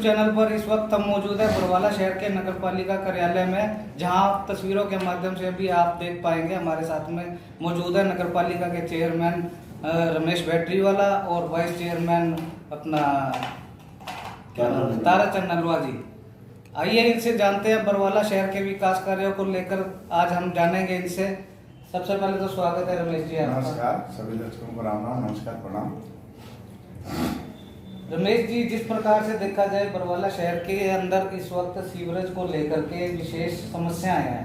Channel पर इस वक्त हम मौजूद है बरवाला शहर के नगर पालिका कार्यालय में, जहां तस्वीरों के माध्यम से भी आप देख पाएंगे। हमारे साथ में मौजूद है नगर पालिका के चेयरमैन रमेश बैटरीवाला और वाइस चेयरमैन अपना ताराचंद नलवा जी। आइए इनसे जानते हैं बरवाला शहर के विकास कार्यों को लेकर आज हम जानेंगे इनसे। सबसे पहले तो स्वागत है रमेश जी। नमस्कार सभी दर्शकों को राम राम, नमस्कार, प्रणाम। रमेश जी, जिस प्रकार से देखा जाए बरवाला शहर के अंदर इस वक्त सीवरेज को लेकर के विशेष समस्याएं हैं।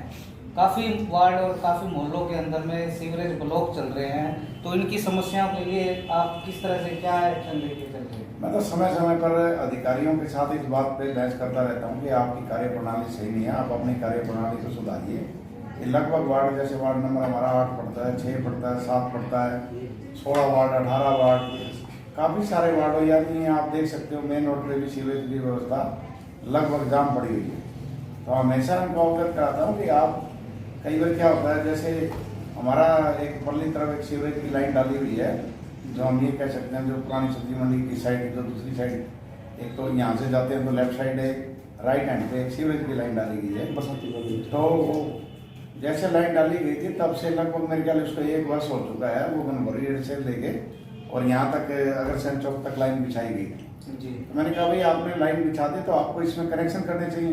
काफी वार्ड और काफी मोहल्लों के अंदर में सीवरेज ब्लॉक चल रहे हैं, तो इनकी समस्याओं के लिए आप किस तरह से क्या एक्शन लेके चल रहे हैं? मैं तो समय समय पर अधिकारियों के साथ इस बात पे बहस करता रहता हूँ कि आपकी कार्य प्रणाली सही नहीं है, आप अपनी कार्य प्रणाली को सुधारिए। ये लगभग वार्ड, जैसे वार्ड नंबर हमारा 8 पड़ता है, 6 पड़ता है, 7 पड़ता है, 16 वार्ड, 18 वार्ड, काफ़ी सारे वार्ड हो जाती हैं। आप देख सकते हो मेन रोड पे भी सीवरेज की व्यवस्था लगभग जाम पड़ी हुई है। तो हमेशा उनको अवगत कराता हूँ कि आप कई बार क्या होता है, जैसे हमारा एक परली तरफ एक सीवरेज की लाइन डाली हुई है, जो हम ये कह सकते हैं जो पुरानी सब्जी मंडी की साइड, जो दूसरी साइड, एक तो यहाँ से जाते हैं तो लेफ्ट साइड है, राइट हैंड पे एक सीवरेज की लाइन डाली गई है बसंती। तो जैसे लाइन डाली गई थी तब से लगभग मेरे ख्याल उसका 1 वर्ष हो चुका है, वो बनभरी से लेके और यहाँ तक अग्रसेन चौक तक लाइन बिछाई गई जी। तो मैंने कहा भाई आपने लाइन बिछा दी तो आपको इसमें कनेक्शन करने चाहिए।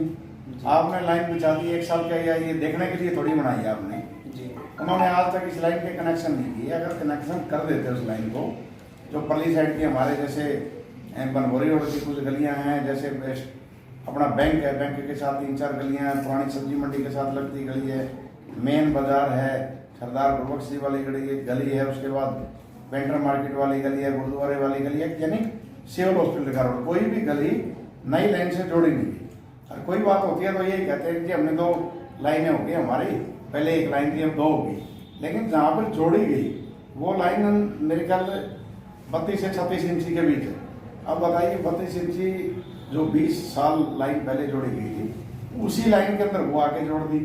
आपने लाइन बिछा दी, 1 साल क्या ये देखने के लिए थोड़ी बनाई है आपने जी। उन्होंने आज तक इस लाइन के कनेक्शन नहीं किए। अगर कनेक्शन कर देते उस लाइन को, जो परली साइड की हमारे जैसे बनभरी रोड की कुछ गलियाँ हैं, जैसे अपना बैंक है, बैंक के साथ 3-4 गलियाँ हैं, पुरानी सब्जी मंडी के साथ लगती गली है, मेन बाजार है, सरदार गुरबख्श जी वाली गली है, उसके बाद पेंटर मार्केट वाली गली है, गुरुद्वारे वाली गली है, यानी सिविल हॉस्पिटल का रोड, कोई भी गली नई लाइन से जोड़ी नहीं है। और कोई बात होती है तो यही कहते हैं कि हमने 2 लाइनें हो गई हमारी, पहले 1 लाइन थी अब 2 हो गई, लेकिन जहाँ पर जोड़ी गई वो लाइन मेरे ख्याल 32 से 36 इंची के बीच है। अब बताइए 32 इंची जो 20 साल लाइन पहले जोड़ी गई थी, उसी लाइन के अंदर वो आके जोड़ दी।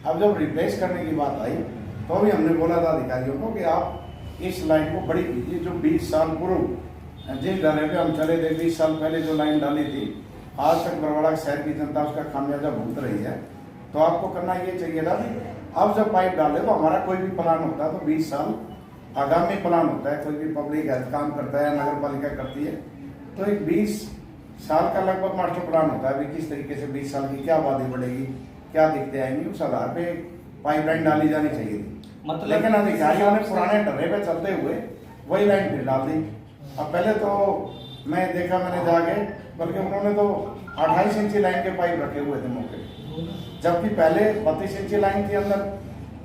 अब जब रिप्लेस करने की बात आई तो भी हमने बोला था अधिकारियों को कि आप इस लाइन को बड़ी कीजिए। जो 20 साल पूर्व जिस डरे पे हम चले थे, 20 साल पहले जो लाइन डाली थी, आज तक बरवाड़ा शहर की जनता उसका खामियाजा भुगत रही है। तो आपको करना ये चाहिए था कि अब जब पाइप डाले तो हमारा कोई भी प्लान होता है तो 20 साल आगामी प्लान होता है, कोई भी पब्लिक हेल्थ काम करता है, नगर पालिका करती है, तो एक 20 साल का लगभग मास्टर प्लान होता है, किस तरीके से 20 साल की क्या आबादी बढ़ेगी, क्या दिक्कतें आएंगी, उस आधार पे पाइपलाइन डाली जानी चाहिए थी। मतलब लेकिन अधिकारियों ने पुराने डरे पे चलते हुए वही लाइन फिर डाल दी। अब पहले तो मैं देखा, मैंने जाके, बल्कि उन्होंने तो 28 इंची लाइन के पाइप रखे हुए थे मौके पे, जबकि पहले 32 इंची लाइन थी अंदर,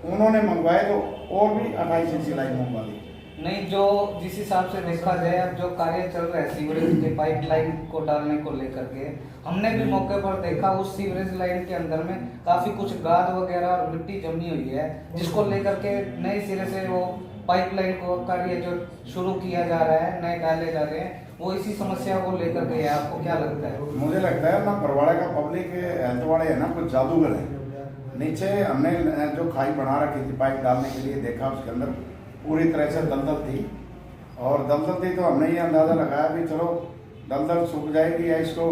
उन्होंने मंगवाए तो और भी 28 इंची लाइन मंगवा दी। नहीं, जो जिस हिसाब से देखा जाए अब जो कार्य चल रहा है सीवरेज के पाइपलाइन को डालने को लेकर के, हमने भी मौके पर देखा उस सीवरेज लाइन के अंदर में काफी कुछ गाद वगैरह और मिट्टी जमी हुई है, जिसको लेकर के नए सिरे से वो पाइपलाइन को कार्य जो शुरू किया जा रहा है, नए डाले जा रहे हैं, वो इसी समस्या को लेकर के है। आपको क्या लगता है? मुझे लगता है ना बरवाड़ा का पब्लिक हेल्थ वाले है ना कुछ जादूगर है। नीचे हमने जो खाई बना रखी थी पाइप डालने के लिए, देखा उसके अंदर पूरी तरह से दलदल थी, और दलदल थी तो हमने ये अंदाज़ा लगाया भी चलो दलदल सूख जाएगी या इसको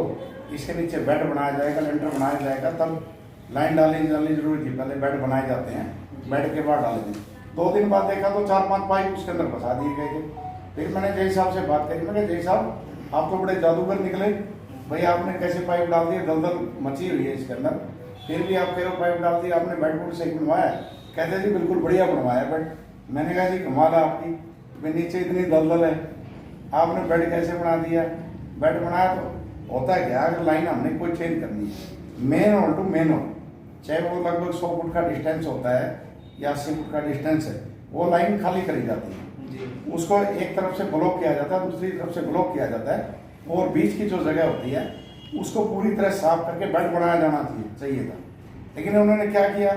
इसके नीचे बेड बनाया जाएगा, लेंटर बनाया जाएगा, तब लाइन डालनी जरूरी थी। पहले बेड बनाए जाते हैं, बेड के बाद डाले थे। 2 दिन बाद देखा तो 4-5 पाइप उसके अंदर फंसा दिए गए थे। फिर मैंने जय साहब से बात करी, मैंने जय साहब आप तो बड़े जादूगर निकले, भाई आपने कैसे पाइप डाल दिए, दलदल मची हुई है इसके अंदर, फिर भी आप कह रहे हो पाइप डाल दी, आपने बेड बोर्ड सही बनवाया? कहते जी बिल्कुल बढ़िया बनवाया बेड। मैंने कहा जी कमाल है आपकी, नीचे इतनी दलदल है, आपने बेड कैसे बना दिया? बेड बनाया तो होता है क्या, अगर लाइन हमने कोई चेंज करनी है manhole to manhole, चाहे वो लगभग 100 फुट का डिस्टेंस होता है या 80 फुट का डिस्टेंस है, वो लाइन खाली करी जाती है, उसको एक तरफ से ब्लॉक किया जाता है, दूसरी तरफ से ब्लॉक किया जाता है, और बीच की जो जगह होती है उसको पूरी तरह साफ करके बेड बनाया जाना चाहिए था। लेकिन उन्होंने क्या किया,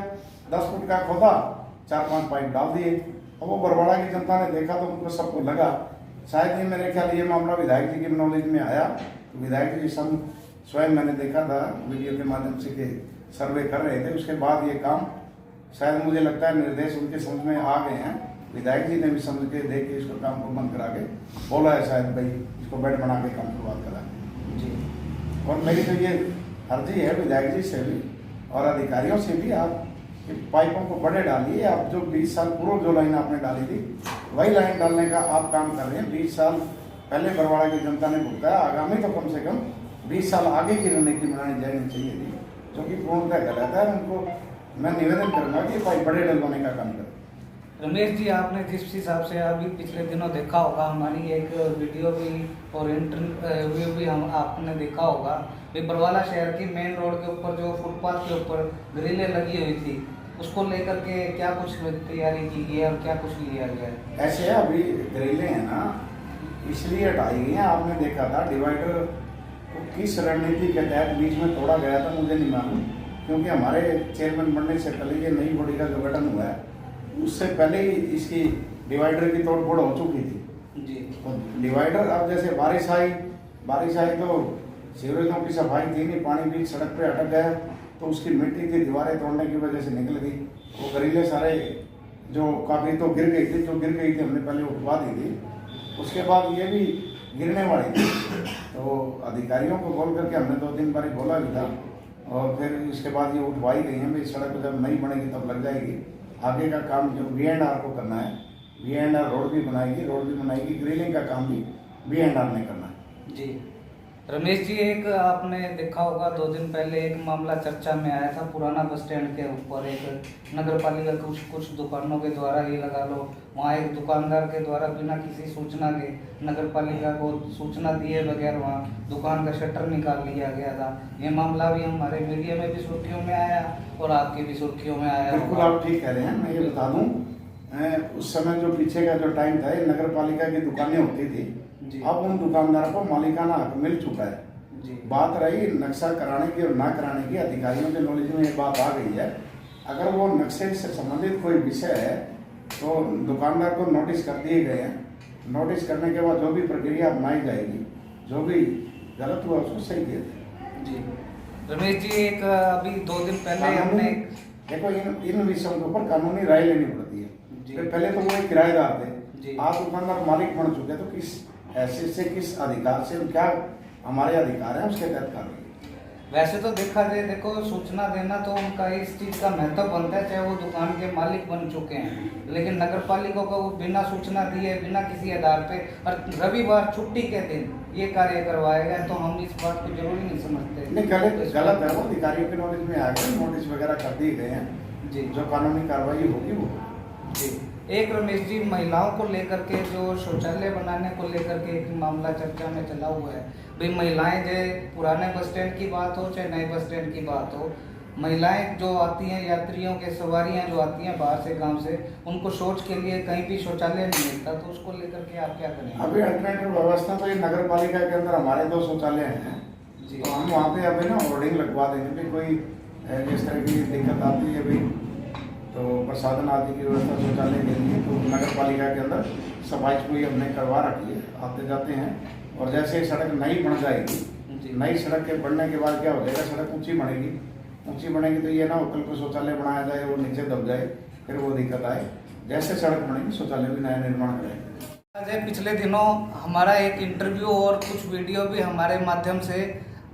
10 फुट का खोदा, 4-5 पाइप डाल दिए। अब वो बरवाड़ा की जनता ने देखा तो उनको सबको लगा शायद ये, मेरे ख्याल ये मामला विधायक जी की नॉलेज में आया, तो विधायक जी स्वयं मैंने देखा था वीडियो के माध्यम से कि सर्वे कर रहे थे, उसके बाद ये काम शायद मुझे लगता है निर्देश उनके समझ में आ गए हैं, विधायक जी ने भी समझ के देख के इसको काम को बंद करा के बोला है शायद भाई इसको बेड बना के काम शुरुआत करा। जी और मेरी तो ये अर्जी है विधायक जी से भी और अधिकारियों से भी, आप कि पाइपों को बड़े डालिए। आप जो 20 साल पूर्व जो लाइन आपने डाली थी वही लाइन डालने का आप काम कर रहे हैं। 20 साल पहले बरवाड़ा की जनता ने भुगताया, आगामी तो कम से कम 20 साल आगे की रणनीति बनानी जानी चाहिए थी, जो कि पूर्णतः गलत है। उनको मैं निवेदन करूंगा कि पाइप बड़े डलवाने का काम करें। रमेश जी, आपने जिस हिसाब से अभी पिछले दिनों देखा होगा, हमारी एक वीडियो भी और इंटरव्यू भी हम आपने देखा होगा, भी बरवाला शहर की मेन रोड के ऊपर जो फुटपाथ के ऊपर ग्रिलें लगी हुई थी, उसको लेकर के क्या कुछ तैयारी की गई है और क्या कुछ लिया गया है? ऐसे अभी ग्रिलें हैं ना, इसलिए हटाई गई हैं। आपने देखा था डिवाइडर को किस रणनीति के तहत बीच में तोड़ा गया था, मुझे नहीं मालूम, क्योंकि हमारे चेयरमैन बनने से पहले ये नई बॉडी का जो गठन हुआ है उससे पहले ही इसकी डिवाइडर की तोड़फोड़ हो चुकी थी जी। तो डिवाइडर अब जैसे बारिश आई तो सीवरेजों की सफाई थी नहीं, पानी भी सड़क पे अटक गया, तो उसकी मिट्टी की दीवारें तोड़ने की वजह से निकल गई। वो ग्रिलें सारे जो काफ़ी तो गिर गई थी, जो गिर गई थी हमने पहले उठवा दी थी, उसके बाद ये भी गिरने वाली थी। तो अधिकारियों को बोल करके हमने 2-3 बार बोला भी था, और फिर इसके बाद ये उठवाई गई हैं। भाई सड़क जब नहीं बनेगी तब लग जाएगी। आगे का काम जो V&R को करना है, V&R रोड भी बनाएगी, ग्रिलिंग का काम भी V&R ने करना है। जी रमेश जी, एक आपने देखा होगा 2 दिन पहले एक मामला चर्चा में आया था पुराना बस स्टैंड के ऊपर। एक नगर पालिका कुछ दुकानों के द्वारा ही लगा लो, वहाँ एक दुकानदार के द्वारा बिना किसी सूचना के, नगर पालिका को सूचना दिए बगैर वहाँ दुकान का शटर निकाल लिया गया था। ये मामला भी हमारे मीडिया में भी सुर्खियों में आया और आपकी भी सुर्खियों में आया। बिल्कुल आप ठीक कह रहे हैं। मैं ये बता दूं, उस समय जो पीछे का जो टाइम था, ये नगर पालिका की दुकानें होती थी, अब उन दुकानदारों को मालिकाना हक मिल चुका है। जी। बात रही नक्शा कराने की और ना कराने की, अधिकारियों के नॉलेज में ये बात आ गई है। अगर वो नक्शे से संबंधित कोई विषय है तो दुकानदार को नोटिस कर दिए गए हैं। नोटिस करने के बाद जो भी प्रक्रिया अपनाई जाएगी, जो भी गलत हुआ उसको सही किया जाएगा। जी रमेश जी, एक अभी 2 दिन पहले हमने देखो इन विषयों के ऊपर कानूनी राय लेनी पड़ती है। तो पहले तो वो एक किराएदार थे, आज दुकानदार मालिक बन चुके, तो किस हैसियत से, किस अधिकार से, क्या हमारे अधिकार हैं उसके तहत कार्य। वैसे तो देखा जाए, देखो सूचना देना तो उनका इस चीज़ का महत्व बनता है, चाहे वो दुकान के मालिक बन चुके हैं, लेकिन नगर पालिका को बिना सूचना दिए, बिना किसी आधार पे, और रविवार छुट्टी के दिन ये कार्य करवाया गया, तो हम इस बात को जरूरी नहीं समझते। नहीं, गलत है। वो अधिकारियों के नॉलेज में आ गए, नोटिस वगैरह कर दिए गए हैं जी। जो कानूनी कार्रवाई होगी वो जी। एक रमेश जी, महिलाओं को लेकर के जो शौचालय बनाने को लेकर के एक मामला चर्चा में चला हुआ है। भाई महिलाएं, जो पुराने बस स्टैंड की बात हो चाहे नए बस स्टैंड की बात हो, महिलाएं जो आती हैं, यात्रियों के सवारियां जो आती हैं बाहर से, गांव से, उनको शौच के लिए कहीं भी शौचालय नहीं मिलता, तो उसको लेकर के आप क्या करेंगे? अभी अल्टरनेटिव व्यवस्था तो ये नगर पालिका के अंदर हमारे 2 शौचालय हैं जी। तो हम वहाँ पे अभी ना होर्डिंग लगवा देंगे कि कोई जिस तरह की दिक्कत आती है अभी, तो प्रसाधन आदि की व्यवस्था शौचालय के लिए तो नगर पालिका के अंदर सफाई कोई हमने करवा रखी है, आते जाते हैं। और जैसे सड़क नई बन जाएगी, नई सड़क के बनने के बाद क्या हो जाएगा, सड़क ऊंची बनेगी तो ये ना हो कल को शौचालय बनाया जाए वो नीचे दब जाए, फिर वो दिक्कत आए। जैसे सड़क बनेगी शौचालय भी नया निर्माण करेंगे। पिछले दिनों हमारा एक इंटरव्यू और कुछ वीडियो भी हमारे माध्यम से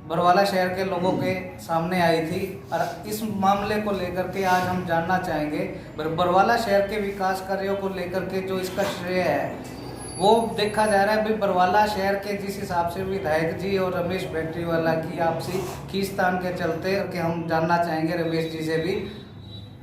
बरवाला शहर के लोगों के सामने आई थी, और इस मामले को लेकर के आज हम जानना चाहेंगे बरवाला शहर के विकास कार्यों को लेकर के जो इसका श्रेय है वो देखा जा रहा है। भाई बरवाला शहर के जिस हिसाब से विधायक जी और रमेश बैटरीवाला की आपसी खींचतान के चलते कि हम जानना चाहेंगे रमेश जी से भी।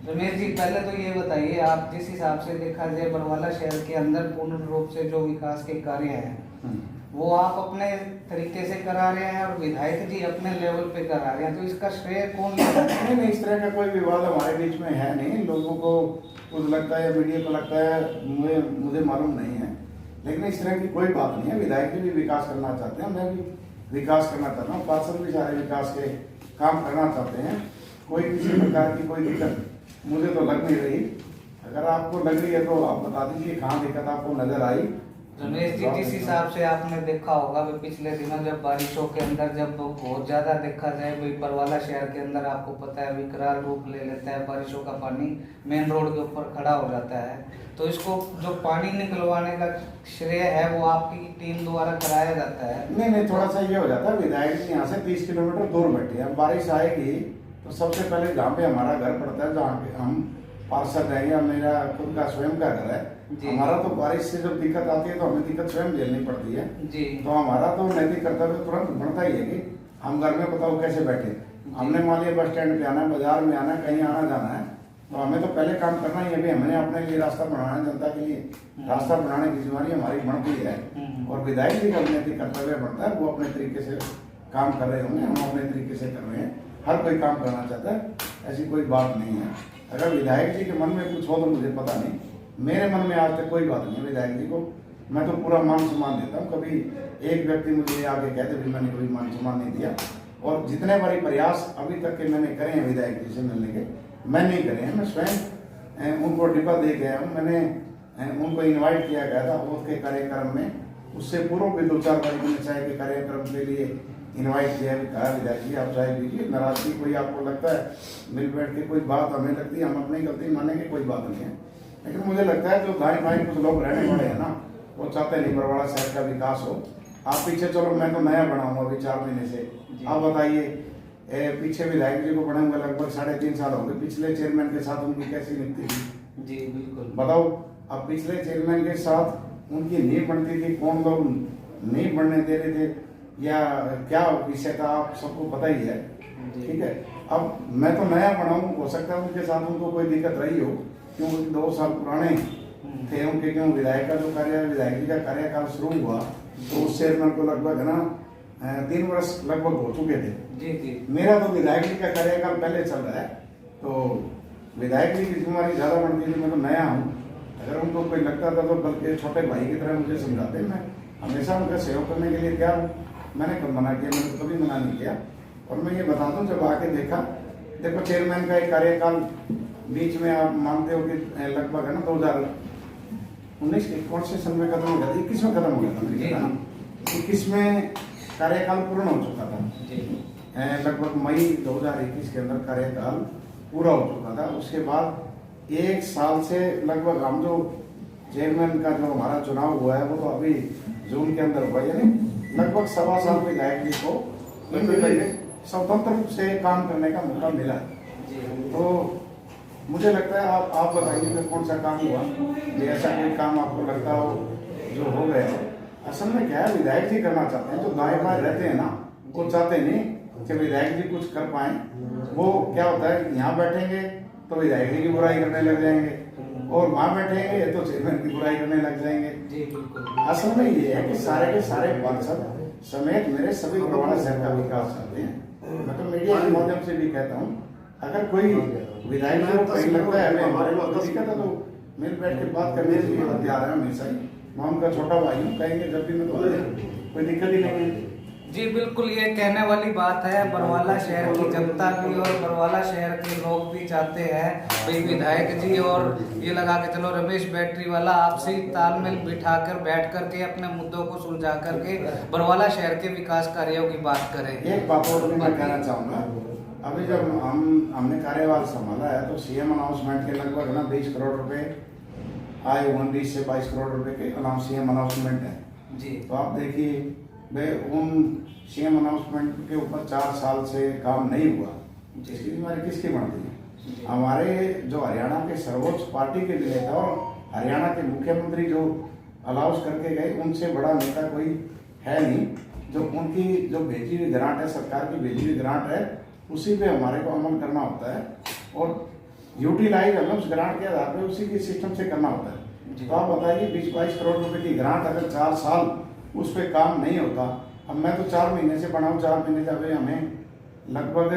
रमेश जी, पहले तो ये बताइए, आप जिस हिसाब से देखा जाए बरवाला शहर के अंदर पूर्ण रूप से जो विकास के कार्य हैं वो आप अपने तरीके से करा रहे हैं और विधायक जी अपने लेवल पे करा रहे हैं, तो इसका श्रेय कौन लेगा? नहीं, इस तरह का कोई विवाद हमारे बीच में है नहीं। लोगों को कुछ लगता है या मीडिया को लगता है, मुझे मालूम नहीं है, लेकिन इस तरह की कोई बात नहीं है। विधायक जी भी विकास करना चाहते हैं, मैं भी विकास करना चाहता हूँ, पार्षद भी सारे विकास के काम करना चाहते हैं। कोई किसी प्रकार की कोई दिक्कत मुझे तो लग नहीं रही। अगर आपको लग रही है तो आप बता दीजिए कहाँ दिक्कत आपको नजर आई, रमेश जी, जिस हिसाब से आपने देखा होगा भी पिछले दिनों जब बारिशों के अंदर जब बहुत ज्यादा देखा जाए भाई बरवाला शहर के अंदर आपको पता है विकराल रूप ले लेता है, बारिशों का पानी मेन रोड के ऊपर खड़ा हो जाता है, तो इसको जो पानी निकलवाने का श्रेय है वो आपकी टीम द्वारा कराया जाता है। नहीं, थोड़ा सा ये हो जाता है, विधायक जी यहाँ से 30 किलोमीटर दूर बैठे हैं। बारिश आएगी तो सबसे पहले जहाँ पे हमारा घर पड़ता है, जहाँ पे हम पार्षद हैं या मेरा खुद का स्वयं का घर है, हमारा तो बारिश से जब दिक्कत आती है तो हमें दिक्कत स्वयं झेलनी पड़ती है जी। तो हमारा तो नैतिक कर्तव्य तुरंत बनता ही है कि हम घर में बताओ कैसे बैठे। हमने मान लिया बस स्टैंड पे आना है, बाजार में आना है, कहीं आना जाना है, तो हमें तो पहले काम करना ही है भी हमने अपने लिए रास्ता बनाना है, जनता के लिए रास्ता बनाने की जिम्मेदारी हमारी बनती है। और विधायक जी का नैतिक कर्तव्य बनता है, वो अपने तरीके से काम कर रहे होंगे, हम अपने तरीके से कर रहे हैं। हर कोई काम करना चाहता है, ऐसी कोई बात नहीं है। अगर विधायक जी के मन में कुछ हो तो मुझे पता नहीं, मेरे मन में आज तक कोई बात नहीं है। विधायक जी को मैं तो पूरा मान सम्मान देता हूँ। कभी एक व्यक्ति मुझे आगे कहते भी मैंने कोई मान सम्मान नहीं दिया, और जितने बारी प्रयास अभी तक के मैंने करे हैं विधायक जी से मिलने के, मैं नहीं करे हैं। मैं स्वयं उनको डिब्बा दे गया हूँ, मैंने उनको इन्वाइट किया गया था वोट के कार्यक्रम में, उससे पूर्व भी 2-4 बार मैंने चाय के कार्यक्रम के लिए इन्वाइट किया, कहा विधायक जी आप चाय पीजिए, नाराजगी कोई आपको लगता है मिल बैठ के कोई बात हमें लगती है, हम अपनी गलती मानेंगे, कोई बात नहीं है। लेकिन मुझे लगता है जो दाएं बाएं कुछ लोग रहने वाले हैं ना, वो चाहते नहीं बरवाड़ा शहर का विकास हो। आप पीछे चलो, मैं तो नया बना हूँ अभी 4 महीने से, आप बताइए पीछे विधायक जी को बने हुए लगभग 3.5 साल हो गए, पिछले चेयरमैन के साथ उनकी कैसी निकती थी जी बिल्कुल बताओ। अब पिछले चेयरमैन के साथ उनकी नींव बनती थी, कौन लोग नींव बनने दे रहे थे या क्या विषय था, आप सबको पता ही है, ठीक है। अब मैं तो नया बना हूँ, हो सकता है उनके साथ उनको कोई दिक्कत रही हो, क्योंकि 2 साल पुराने थे उनके, क्यों विधायक का जो कार्य विधायक जी का कार्यकाल शुरू हुआ तो उस चेयरमैन को लगभग ना 3 वर्ष लगभग हो चुके थे जी। मेरा तो विधायक जी का कार्यकाल पहले चल रहा है, तो विधायक जी की जिम्मेदारी ज्यादा बढ़ती थी। मैं तो नया हूँ, अगर उनको कोई लगता था तो बल्कि छोटे भाई की तरह मुझे समझाते, मैं हमेशा उनका सहयोग करने के लिए तैयार हूँ। मैंने कब मना किया, मैंने तो कभी मना नहीं किया। और मैं ये बताता हूँ, जब आके देखा, देखो चेयरमैन का एक कार्यकाल बीच में आप मानते हो कि लगभग है ना 2019 के कौन से सन में खत्म हो गया था, 21 में खत्म हो गया था, 21 में कार्यकाल पूर्ण हो चुका था। लगभग मई 2021 के अंदर कार्यकाल पूरा हो चुका था। उसके बाद 1 साल से लगभग हम जो चेयरमैन का जो हमारा चुनाव हुआ है वो तो अभी जून के अंदर हुआ, यानी लगभग 1.25 साल विधायक जी को स्वतंत्र रूप से काम करने का मौका मिला। तो मुझे लगता है आप बताइए फिर कौन सा काम हुआ, ऐसा कोई काम आपको लगता हो जो हो गया। असल में क्या है, विधायक जी करना चाहते हैं, जो दाएं बाएं रहते हैं ना वो चाहते नहीं कि विधायक जी कुछ कर पाए। वो क्या होता है, यहाँ बैठेंगे तो विधायक जी की बुराई करने लग जाएंगे, और वहाँ बैठेंगे तो चेयरमैन की बुराई करने लग जाएंगे। जी बिल्कुल। असल में ये है कि सारे के सारे पार्षद समेत मेरे सभी बरवाड़ा शहर का विकास चाहते हैं। मैं तो मीडिया के माध्यम से भी कहता हूँ, अगर कोई विधायक जी को कहीं लगता है हमें हमारे को दिक्कत है तो मिल बैठ के बात करने के लिए तैयार है हमेशा ही। मैं उनका छोटा भाई हूँ, कहेंगे जब भी मैं तो कोई दिक्कत ही नहीं है। जी बिल्कुल, ये कहने वाली बात है। बरवाला शहर की जनता भी और बरवाला शहर के लोग भी चाहते हैं भाई विधायक जी और ये लगा के चलो रमेश बैटरी वाला आपसे तालमेल बिठाकर बैठ करके अपने मुद्दों को सुलझा करके बरवाला शहर के विकास कार्यों की बात करें। एक बात और मैं कहना चाहूँगा, अभी जब हमने कार्यभार संभाला है तो सीएम अनाउंसमेंट के लगभग ना 20 करोड़ रुपए आए, 19 से 22 करोड़ रुपए के सीएम अनाउंसमेंट है जी। तो आप देखिए वे उन सीएम अनाउंसमेंट के ऊपर 4 साल से काम नहीं हुआ, इसकी जिम्मेदारी किसकी बनती है? हमारे जो हरियाणा के सर्वोच्च पार्टी के नेता और हरियाणा के मुख्यमंत्री जो अलाउंस करके गए, उनसे बड़ा नेता कोई है नहीं। जो उनकी जो भेजी हुई ग्रांट है, सरकार की भेजी हुई ग्रांट है, उसी पे हमारे को अमल करना होता है और यूटिलाइज हमें उस ग्रांट के आधार पर उसी के सिस्टम से करना होता है। तो आप बताइए 20-22 करोड़ रुपए की ग्रांट अगर 4 साल उस पर काम नहीं होता, अब मैं तो 4 महीने से बनाऊँ, 4 महीने से अभी हमें लगभग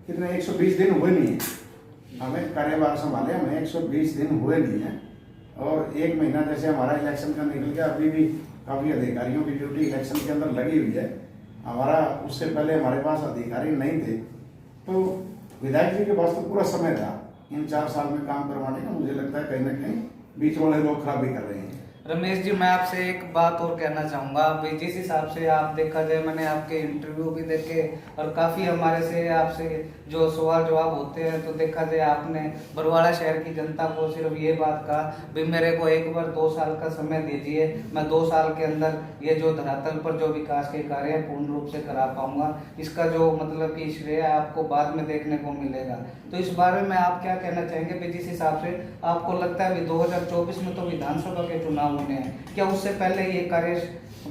कितने 120 दिन हुए नहीं है हमें कार्यभार संभाले, हमें 120 दिन हुए नहीं है। और 1 महीना जैसे हमारा इलेक्शन का निकल गया, अभी भी काफ़ी अधिकारियों की ड्यूटी इलेक्शन के अंदर लगी हुई है। हमारा उससे पहले हमारे पास अधिकारी नहीं थे, तो विधायक जी के पास तो पूरा समय था इन 4 साल में काम करवाने का। मुझे लगता है कहीं ना कहीं बीच वाले लोग खराबी कर रहे हैं। रमेश जी, मैं आपसे एक बात और कहना चाहूँगा। अभी जिस हिसाब से आप देखा जाए, मैंने आपके इंटरव्यू भी देखे और काफ़ी हमारे से आपसे जो सवाल जवाब होते हैं, तो देखा जाए आपने बरवाड़ा शहर की जनता को सिर्फ ये बात कहा भी मेरे को एक बार 2 साल का समय दीजिए, मैं 2 साल के अंदर ये जो धरातल पर जो विकास के कार्य है पूर्ण रूप से करा पाऊंगा। इसका जो मतलब कि श्रेय आपको बाद में देखने को मिलेगा। तो इस बारे में आप क्या कहना चाहेंगे भी जिस हिसाब से आपको लगता है भी 2024 में तो विधानसभा के चुनाव होने हैं, क्या उससे पहले ये कार्य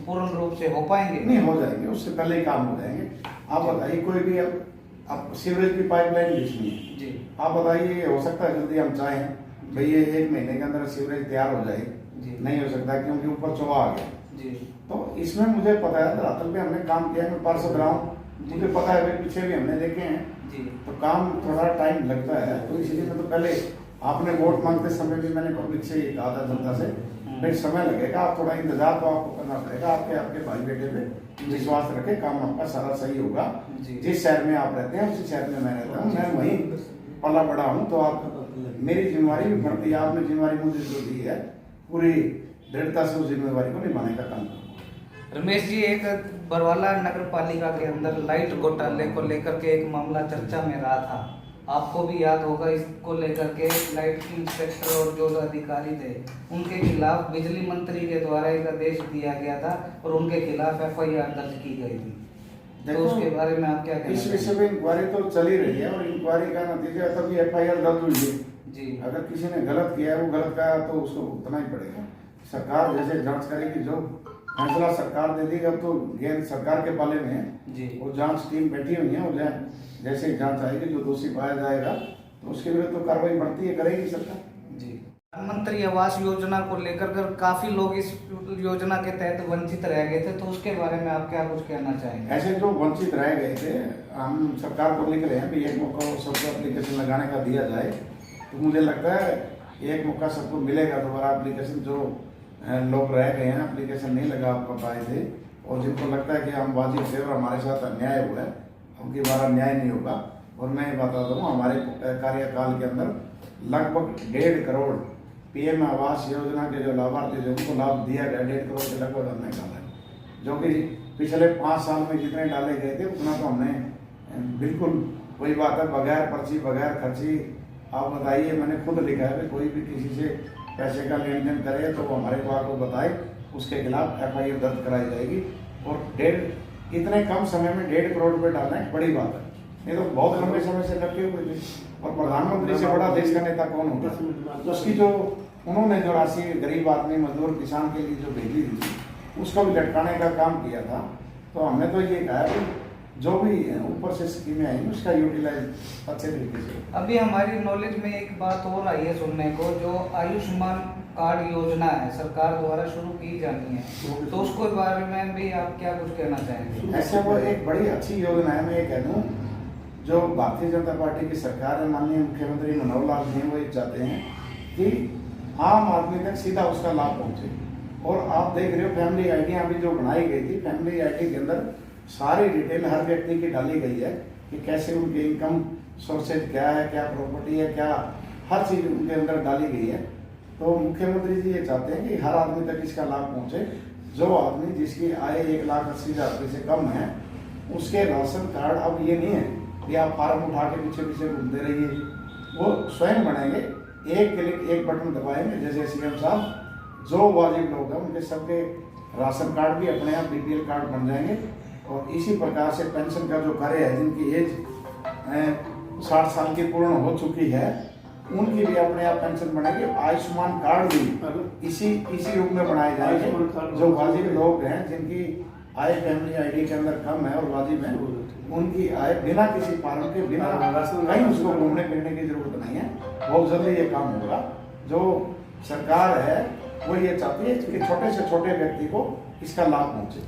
पूर्ण रूप से हो पाएंगे? नहीं हो जाएंगे, उससे पहले ही काम हो जाएंगे। आप बताइए, कोई भी अब सीवरेज की पाइपलाइन बिछनी है जी, आप बताइए, हो सकता है जल्दी हम चाहें भाई ये 1 महीने के अंदर सीवरेज तैयार हो जाए? जी, नहीं हो सकता, क्योंकि ऊपर चौवा आ गया। जी, तो इसमें मुझे पता है धरातल पे हमने काम किया है, मैं पार्षद रहा हूँ, मुझे पता है भाई पीछे भी हमने देखे हैं। जी, तो काम थोड़ा टाइम लगता है, तो इसलिए मैं तो पहले आपने वोट मांगते समय भी मैंने पब्लिक से ही कहा था, जनता से भाई समय लगेगा, आप थोड़ा इंतजार तो आपको करना पड़ेगा। आपके भाई बेटे पे विश्वास रखे, काम आपका सारा सही होगा। जी। जिस शहर में आप रहते हैं उसी शहर में मैं रहता हूँ, मैं वहीं पला बड़ा हूँ, तो आप मेरी जिम्मेवारी भी बढ़ती है। आपने जिम्मेवारी मुझे जो दी है, पूरी दृढ़ता से उस जिम्मेवारी को निभाने का काम करूँगा। रमेश जी, एक बरवाला नगर पालिका के अंदर लाइट घोटाले को लेकर के एक मामला चर्चा में रहा था, आपको भी याद होगा। इसको लेकर के लाइट के इंस्पेक्टर और जो अधिकारी थे उनके खिलाफ बिजली मंत्री के द्वारा एक आदेश दिया गया था और उनके खिलाफ FIR दर्ज की गई थी। तो उसके बारे में आप क्या कहना इस विषय में इंक्वायरी तो चल ही रही है, और इंक्वायरी का नतीजा तभी FIR दर्ज हुई है। जी, अगर किसी ने गलत किया है, वो गलत का तो उसको भुगतना ही पड़ेगा। सरकार जैसे जांच करेगी, जो फैसला सरकार दे देगी, अब तो गेंद सरकार के पाले में है। जी, वो जांच टीम बैठी हुई है, और जैसे जांच आएगी, जो दोषी पाया जाएगा तो उसके विरुद्ध तो कार्रवाई बढ़ती है, करेगी सरकार। जी। प्रधानमंत्री आवास योजना को लेकर कर काफी लोग इस योजना के तहत वंचित रह गए थे, तो उसके बारे में आप क्या कुछ कहना चाहेंगे? ऐसे जो वंचित रह गए थे, हम सरकार को लिख रहे हैं भी एक मौका सबको एप्लीकेशन लगाने का दिया जाए। तो मुझे लगता है एक मौका सबको मिलेगा दोबारा एप्लीकेशन। जो लोग रह गए हैं, एप्लीकेशन नहीं लगा पाए थे, और जिनको लगता है कि हम वाजिब थे और हमारे साथ अन्याय हुआ है, उनकी बार अन्याय नहीं होगा। और मैं बताता हूँ, हमारे कार्यकाल के अंदर लगभग 1.5 करोड़ PM आवास योजना के जो लाभार्थी थे उनको लाभ दिया गया। 1.5 करोड़ के लगभग हमने डाला है, जो कि पिछले 5 साल में जितने डाले गए थे उतना तो हमने बिल्कुल वही बात है, बगैर पर्ची बगैर खर्ची। आप बताइए, मैंने खुद लिखा है कि कोई भी किसी से पैसे का लेन देन करे तो हमारे को आपको बताए, उसके खिलाफ FIR दर्ज कराई जाएगी। और इतने कम समय में 1.5 करोड़ रुपये डालना एक बड़ी बात है, नहीं तो बहुत लंबे समय से लटके हुए थे। और प्रधानमंत्री से बड़ा देश का नेता कौन होगा? तो उसकी जो उन्होंने जो राशि गरीब आदमी, मजदूर, किसान के लिए जो भेजी थी, उसको भी लटकाने का काम किया था। तो हमने तो ये कहा कि जो भी ऊपर से स्कीमें आई उसका यूटिलाइज अच्छे तरीके से। अभी हमारी नॉलेज में एक बात और आई है सुनने को, जो आयुष्मान कार्ड योजना है सरकार द्वारा शुरू की जानी है, तो उसके बारे में भी आप क्या कुछ कहना चाहेंगे? ऐसे वो एक बड़ी अच्छी योजना है। मैं ये कह दूँ, जो भारतीय जनता पार्टी की सरकार है, माननीय मुख्यमंत्री मनोहर लाल जी, वो ये चाहते हैं कि आम आदमी तक सीधा उसका लाभ पहुंचे। और आप देख रहे हो, फैमिली आईडियाँ अभी जो बनाई गई थी, फैमिली आईडी के अंदर सारी डिटेल हर व्यक्ति की डाली गई है कि कैसे उनके इनकम सोर्सेज क्या है, क्या प्रॉपर्टी है, क्या हर चीज़ उनके अंदर डाली गई है। तो मुख्यमंत्री जी ये चाहते हैं कि हर आदमी तक इसका लाभ पहुंचे। जो आदमी जिसकी आय 1,80,000 रुपये से कम है, उसके राशन कार्ड अब ये नहीं है कि आप फार्म उठा के पीछे पीछे घूमते रहिए, वो स्वयं बनेंगे। एक क्लिक, एक बटन दबाएंगे, जैसे CM साहब जो वाजिब लोग हैं उनके सबके राशन कार्ड भी अपने आप BPL कार्ड बन जाएंगे। और इसी प्रकार से पेंशन का जो कार्य है, जिनकी एज 60 साल की पूर्ण हो चुकी है, उनकी भी अपने आप पेंशन बनेगी। आयुष्मान कार्ड भी इसी युग में बनाए जाएंगे। जो वाजिब लोग हैं, जिनकी आय फैमिली आईडी के अंदर कम है और वाजिब है, उनकी आय बिना किसी फार्म के, बिना कहीं उसको घूमने फिरने की जरूरत नहीं है, बहुत जल्दी ये काम होगा। जो सरकार है वो ये चाहती है कि छोटे से छोटे व्यक्ति को इसका लाभ पहुंचे।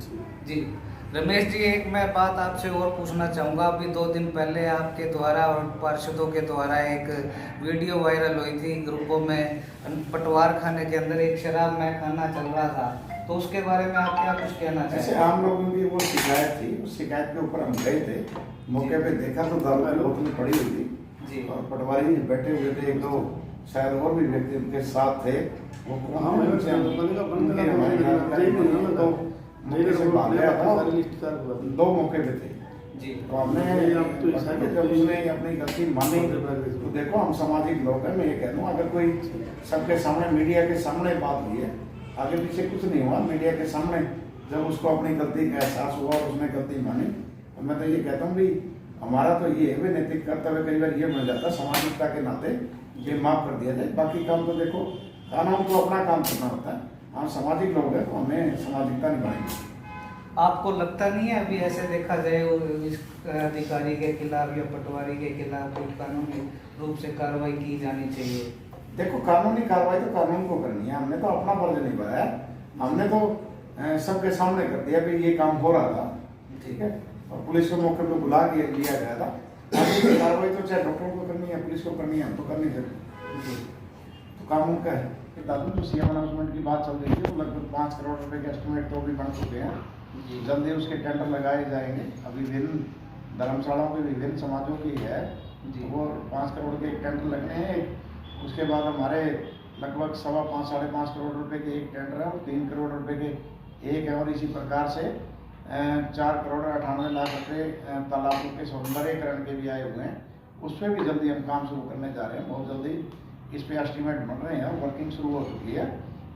जी रमेश जी, एक मैं बात आपसे और पूछना चाहूँगा। अभी 2 दिन पहले आपके द्वारा और पार्षदों के द्वारा एक वीडियो वायरल हुई थी ग्रुपों में, पटवार खाने के अंदर एक शराब में खाना चल रहा था, तो उसके बारे में आप क्या कुछ कहना चाहेंगे? जैसे आम लोगों की वो शिकायत थी, उस शिकायत के ऊपर हम गए थे, मौके पे देखा तो दारू की बोतल पड़ी हुई थी जी, और पटवारी बैठे हुए थे, 1-2 शायद और भी व्यक्ति उनके साथ थे, वो हाँ, मैं उनसे हम- बनेगा, उनके हमारे जानकारी नहीं है, तो मौके से भाग गया था और 2 मौके पे थे। जी तो हमने बताया कि जब उसने अपनी गलती मानी तो देखो हम सामाजिक लोग हैं, मैं ये कह दूँ अगर कोई सबके सामने मीडिया के सामने बात हुई है, आगे पीछे कुछ नहीं हुआ, मीडिया के सामने जब उसको अपनी गलती का एहसास हुआ और उसने गलती मानी, तो मैं तो ये कहता हूँ भी हमारा तो ये है भी नैतिक कर्तव्य कई बार ये बन जाता है सामाजिकता के नाते ये माफ कर दिया जाए। बाकी काम तो देखो कानून को अपना काम करना होता है, हम सामाजिक लोग हैं तो हमें सामाजिकता निभाएंगे। आपको लगता नहीं है अभी ऐसे देखा जाए इस अधिकारी के खिलाफ या पटवारी के खिलाफ कोई कानूनी रूप से कार्रवाई की जानी चाहिए? देखो कानूनी कार्रवाई तो कानून को करनी है, हमने तो अपना फर्ज निभाया, हमने तो सबके सामने कर दिया भी ये काम हो रहा था, ठीक है, और पुलिस को मौके पे बुला के लिया गया था। आगे की कार्रवाई तो चाहे डॉक्टर को करनी है, पुलिस को करनी है, हम तो करनी चाहिए, तो कानून का है। दादू जो सीएम अनाउंसमेंट की बात चल रही थी, वो लगभग 5 करोड़ रुपए के एस्टिमेट तो भी बन चुके हैं, जल्दी उसके टेंडर लगाए जाएंगे। अभी विभिन्न धर्मशालाओं के विभिन्न समाजों की है, वो 5 करोड़ के टेंडर लगने हैं। उसके बाद हमारे लगभग 5.25 साढ़े 5 करोड़ रुपए के एक टेंडर है और 3 करोड़ रुपए के एक है, और इसी प्रकार से 4 करोड़ 98 लाख रुपए तालाबों के सौंदर्यीकरण के भी आए हुए हैं। उस पर भी जल्दी हम काम शुरू करने जा रहे हैं, बहुत जल्दी इस पे एस्टिमेट बन रहे हैं, वर्किंग शुरू हो चुकी है।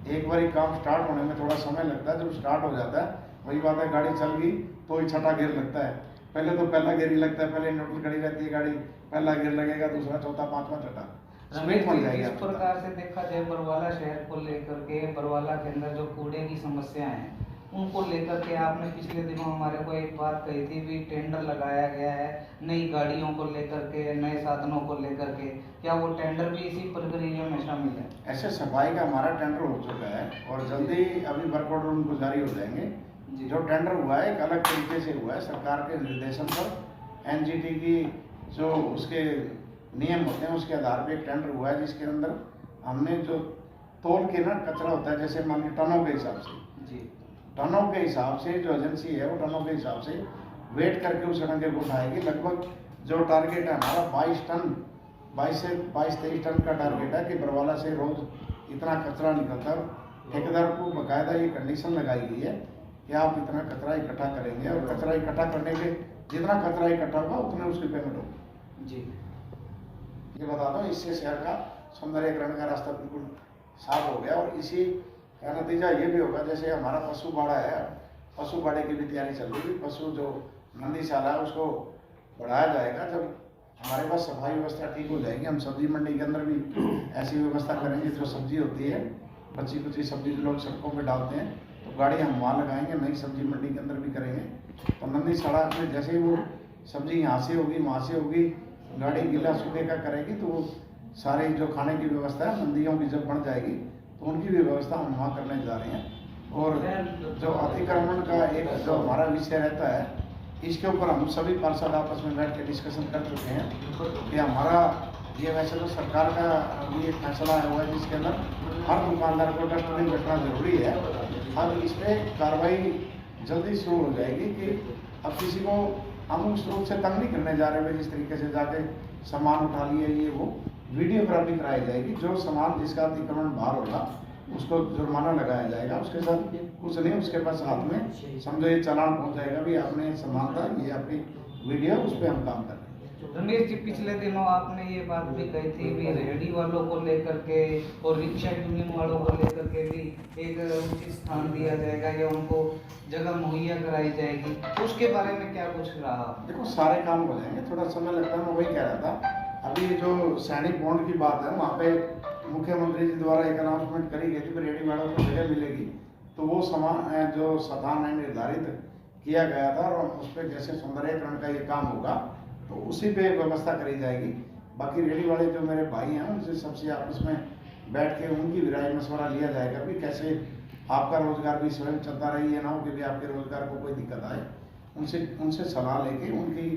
एक बार काम स्टार्ट होने में थोड़ा समय लगता है, जब स्टार्ट हो जाता है वही बात है, गाड़ी चल गई तो ही छठा गियर लगता है, पहले तो पहला गियर ही लगता है, पहले न्यूट्रल खड़ी रहती है गाड़ी, पहला गियर लगेगा, दूसरा चौथा पांचवा छठा स्पीड मिल जाएगी। इस प्रकार से देखा जाए बरवाला शहर को लेकर के, बरवाला के अंदर जो कूड़े की समस्या है उनको लेकर के आपने पिछले दिनों हमारे को एक बात कही थी भी टेंडर लगाया गया है नई गाड़ियों को लेकर के, नए साधनों को लेकर के, क्या वो टेंडर भी इसी प्रक्रिया में शामिल है? ऐसे सफाई का हमारा टेंडर हो चुका है और जल्दी अभी वर्क ऑर्डर उनको जारी हो जाएंगे। जो टेंडर हुआ है एक अलग तरीके से हुआ है, सरकार के निर्देशन पर एनजीटी की जो उसके नियम होते हैं उसके आधार पर एक टेंडर हुआ है, जिसके अंदर हमने जो तोल के ना कचरा होता है, जैसे मान लीजिए टनों के हिसाब से, जी टनों के हिसाब से जो एजेंसी है वो टनों के हिसाब से वेट करके उस डंके को उठाएगी। लगभग जो टारगेट है हमारा 22 टन 22 से 23 टन का टारगेट है कि बरवाला से रोज इतना कचरा निकलता है। ठेकेदार को बाकायदा ये कंडीशन लगाई गई है कि आप इतना कचरा इकट्ठा करेंगे और कचरा इकट्ठा करने के जितना कचरा इकट्ठा होगा उतने उसकी पेमेंट होगी। जी ये बता दो, इससे शहर का सौंदर्यीकरण का रास्ता बिल्कुल साफ हो गया और इसी का नतीजा ये भी होगा, जैसे हमारा पशु बाड़ा है, पशु बाड़े की भी तैयारी चल रही है, पशु जो नंदीशाला है उसको बढ़ाया जाएगा। जब हमारे पास सफाई व्यवस्था ठीक हो जाएगी, हम सब्जी मंडी के अंदर भी ऐसी व्यवस्था करेंगे, जो सब्जी होती है बची कुची सब्जी जो लोग सड़कों पे डालते हैं तो गाड़ी हम वहाँ लगाएंगे, नई सब्जी मंडी के अंदर भी करेंगे। तो नंदीशाला में जैसे ही वो सब्जी यहाँ से होगी वहाँ से होगी, गाड़ी गीला सूखे का करेगी, तो वो सारी जो खाने की व्यवस्था है मंडियों की जब बन जाएगी तो उनकी भी व्यवस्था हम वहाँ करने जा रहे हैं। और जो अतिक्रमण का एक जो हमारा विषय रहता है, इसके ऊपर हम सभी पार्षद आपस में बैठ के डिस्कशन कर चुके हैं कि हमारा ये वैसे तो सरकार का अभी एक फैसला हुआ है जिसके अंदर हर दुकानदार को डस्टबिन रखना जरूरी है। अब इस पर कार्रवाई जल्दी शुरू हो जाएगी कि अब किसी को हम उस रूप से तंग नहीं करने जा रहे हैं, जिस तरीके से जाके सामान उठा लिए ये वो वीडियोग्राफी कराई जाएगी। जो सामान जिसका अतिक्रमण बाहर होगा उसको जुर्माना लगाया जाएगा, उसके साथ कुछ नहीं, उसके पास हाथ में समझो ये चालान पहुंच जाएगा भी आपने सामान था, ये आपकी वीडियो, उस पर हम काम कर रहे हैं। रमेश जी, पिछले दिनों आपने ये बात भी कही थी भी रेहड़ी वालों को लेकर के और रिक्शा यूनियन वालों को लेकर के भी एक उचित स्थान दिया जाएगा या उनको जगह मुहैया कराई जाएगी, उसके बारे में क्या कुछ रहा? देखो सारे काम हो जाएंगे, थोड़ा समय लगता है, मैं वही कह रहा था। अभी जो सैनिक बॉन्ड की बात है वहाँ पे मुख्यमंत्री जी द्वारा एक अनाउंसमेंट करी गई थी कि रेहड़ी वालों को जगह मिलेगी, तो वो सामान जो स्थान है निर्धारित किया गया था और उस पर जैसे सौंदर्यीकरण का ये काम होगा तो उसी पे व्यवस्था करी जाएगी। बाकी रेहड़ी वाले जो मेरे भाई हैं उनसे सबसे आपस में बैठ के उनकी भी राय मशवरा लिया जाएगा भी कैसे आपका रोजगार भी स्वयं चलता रही है, ना हो कि भी आपके रोजगार को कोई दिक्कत आए। उनसे सलाह लेके उनकी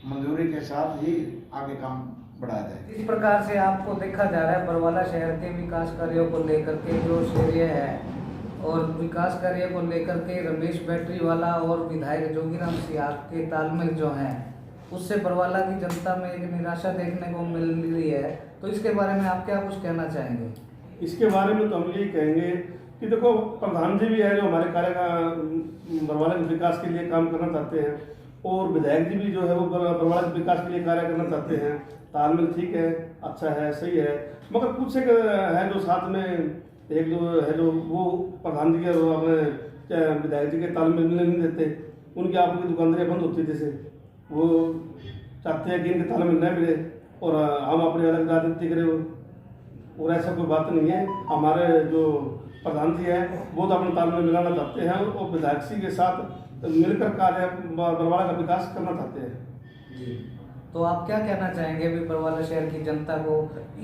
मंजूरी के साथ ही आगे काम बढ़ाया जाए। इस प्रकार से आपको देखा जा रहा है बरवाला शहर के विकास कार्यों को लेकर के जो श्रेय है और विकास कार्य को लेकर के रमेश बैटरी वाला और विधायक जोगीराम सियाग के तालमेल जो हैं उससे बरवाला की जनता में एक निराशा देखने को मिल रही है, तो इसके बारे में आप क्या कुछ कहना चाहेंगे? इसके बारे में तो हम यही कहेंगे कि देखो, प्रधान जी भी है जो हमारे कार्य का बरवाला के विकास के लिए काम करना चाहते हैं, और विधायक जी भी जो है वो बरवाला के विकास के लिए कार्य करना चाहते हैं। तालमेल ठीक है, अच्छा है, सही है, मगर कुछ एक है जो साथ में एक जो है जो वो प्रधान जी के और अपने विधायक जी के तालमेल मिलने नहीं देते। उनकी आपकी दुकानदारियाँ बंद होती है, जैसे वो चाहते हैं कि इनके तालमेल न मिले और हम अपनी अलग राजनीति करें, और ऐसा कोई बात नहीं है। हमारे जो प्रधान जी हैं वो तो अपने तालमेल मिलाना चाहते हैं और विधायक जी के साथ मिलकर कार्य बरवाला का विकास करना चाहते हैं। जी, तो आप क्या कहना चाहेंगे अभी बरवाला शहर की जनता को,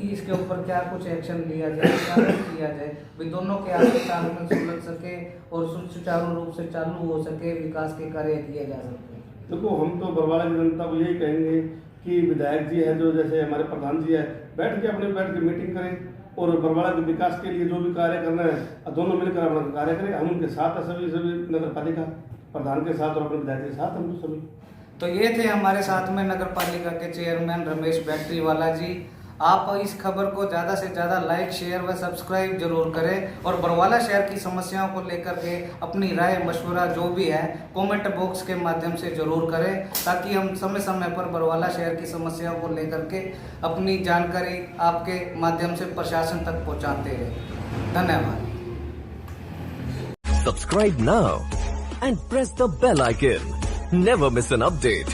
इसके ऊपर क्या कुछ एक्शन लिया जाए, क्या कुछ किया जाए, भी दोनों के आपसी तालमेल सुलझ सके और सुचारू रूप से चालू हो सके, विकास के कार्य किए जा सके? देखो, हम तो बरवाला की जनता को यही कहेंगे कि विधायक जी है जो जैसे हमारे प्रधान जी है, बैठ के मीटिंग करें और बरवाला के विकास के लिए जो भी कार्य करना है दोनों मिलकर अपना कार्य करें। हम उनके साथ है, सभी नगर पालिका प्रधान के साथ और अपने विधायक के साथ हम सभी। तो ये थे हमारे साथ में नगर पालिका के चेयरमैन रमेश बैटरीवाला जी। आप इस खबर को ज़्यादा से ज़्यादा लाइक, शेयर व सब्सक्राइब जरूर करें और बरवाला शहर की समस्याओं को लेकर के अपनी राय मशवरा जो भी है कमेंट बॉक्स के माध्यम से जरूर करें, ताकि हम समय समय पर बरवाला शहर की समस्याओं को लेकर के अपनी जानकारी आपके माध्यम से प्रशासन तक पहुंचाते रहें। धन्यवाद। Subscribe now and press the bell icon. Never miss an update.